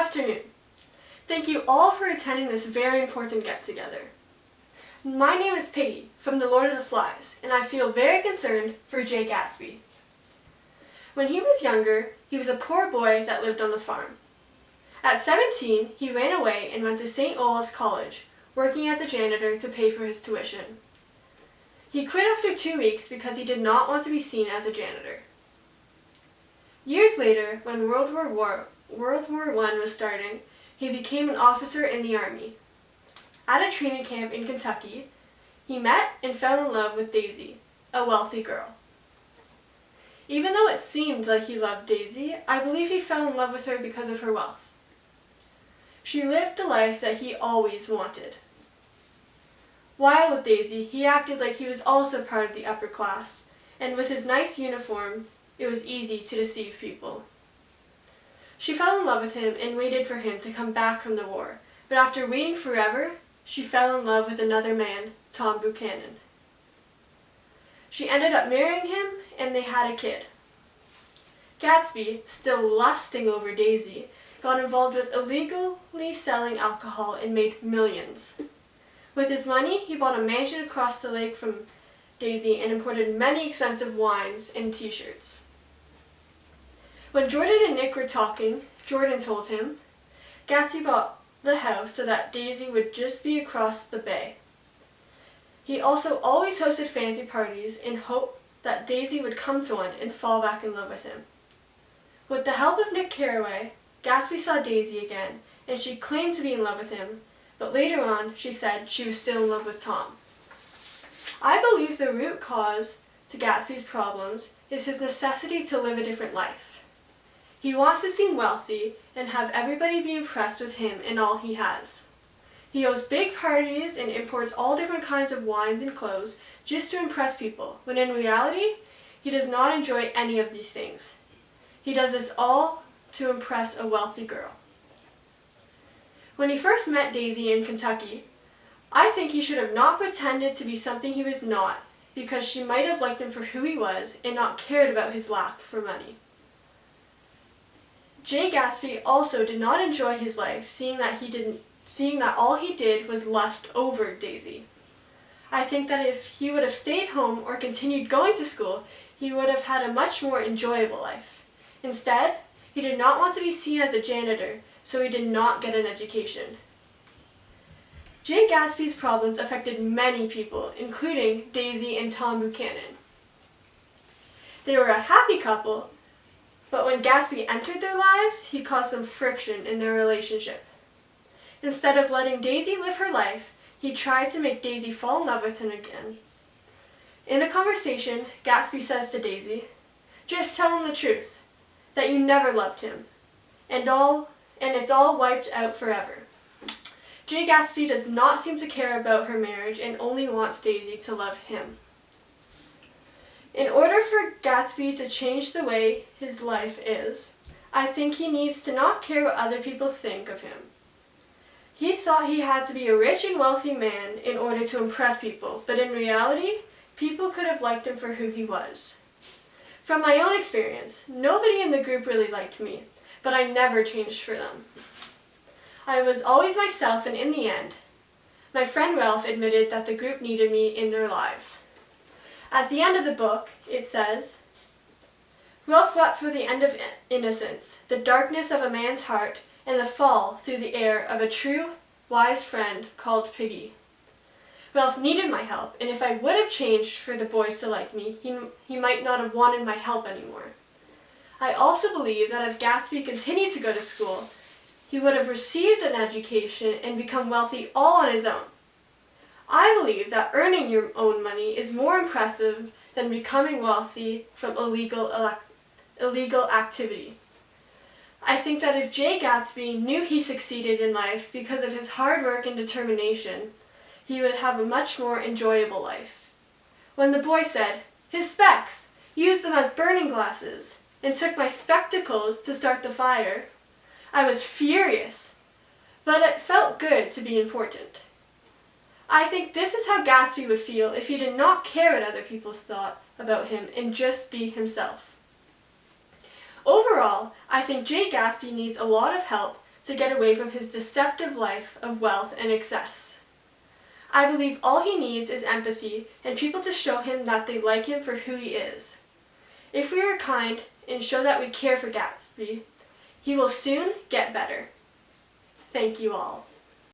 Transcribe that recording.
afternoon. Thank you all for attending this very important get-together. My name is Piggy from The Lord of the Flies, and I feel very concerned for Jay Gatsby. When he was younger, he was a poor boy that lived on the farm. At 17, he ran away and went to St. Olave's College, working as a janitor to pay for his tuition. He quit after 2 weeks because he did not want to be seen as a janitor. Years later, when World War I was starting, he became an officer in the Army. At a training camp in Kentucky, he met and fell in love with Daisy, a wealthy girl. Even though it seemed like he loved Daisy, I believe he fell in love with her because of her wealth. She lived the life that he always wanted. While with Daisy, he acted like he was also part of the upper class, and with his nice uniform, it was easy to deceive people. She fell in love with him and waited for him to come back from the war, but after waiting forever, she fell in love with another man, Tom Buchanan. She ended up marrying him, and they had a kid. Gatsby, still lusting over Daisy, got involved with illegally selling alcohol and made millions. With his money, he bought a mansion across the lake from Daisy and imported many expensive wines and t-shirts. When Jordan and Nick were talking, Jordan told him, Gatsby bought the house so that Daisy would just be across the bay. He also always hosted fancy parties in hope that Daisy would come to one and fall back in love with him. With the help of Nick Carraway, Gatsby saw Daisy again, and she claimed to be in love with him, but later on she said she was still in love with Tom. I believe the root cause to Gatsby's problems is his necessity to live a different life. He wants to seem wealthy and have everybody be impressed with him and all he has. He hosts big parties and imports all different kinds of wines and clothes just to impress people, when in reality, he does not enjoy any of these things. He does this all to impress a wealthy girl. When he first met Daisy in Kentucky, I think he should have not pretended to be something he was not, because she might have liked him for who he was and not cared about his lack for money. Jay Gatsby also did not enjoy his life, seeing that all he did was lust over Daisy. I think that if he would have stayed home or continued going to school, he would have had a much more enjoyable life. Instead, he did not want to be seen as a janitor, so he did not get an education. Jay Gatsby's problems affected many people, including Daisy and Tom Buchanan. They were a happy couple, but when Gatsby entered their lives, he caused some friction in their relationship. Instead of letting Daisy live her life, he tried to make Daisy fall in love with him again. In a conversation, Gatsby says to Daisy, "Just tell him the truth, that you never loved him, and it's all wiped out forever." Jay Gatsby does not seem to care about her marriage and only wants Daisy to love him. In order for Gatsby to change the way his life is, I think he needs to not care what other people think of him. He thought he had to be a rich and wealthy man in order to impress people, but in reality, people could have liked him for who he was. From my own experience, nobody in the group really liked me, but I never changed for them. I was always myself, and in the end, my friend Ralph admitted that the group needed me in their lives. At the end of the book, it says, Ralph wept for the end of innocence, the darkness of a man's heart, and the fall through the air of a true, wise friend called Piggy. Ralph needed my help, and if I would have changed for the boys to like me, he might not have wanted my help anymore. I also believe that if Gatsby continued to go to school, he would have received an education and become wealthy all on his own. I believe that earning your own money is more impressive than becoming wealthy from illegal activity. I think that if Jay Gatsby knew he succeeded in life because of his hard work and determination, he would have a much more enjoyable life. When the boy said, "His specs, use them as burning glasses," and took my spectacles to start the fire, I was furious, but it felt good to be important. I think this is how Gatsby would feel if he did not care what other people thought about him and just be himself. Overall, I think Jay Gatsby needs a lot of help to get away from his deceptive life of wealth and excess. I believe all he needs is empathy and people to show him that they like him for who he is. If we are kind and show that we care for Gatsby, he will soon get better. Thank you all.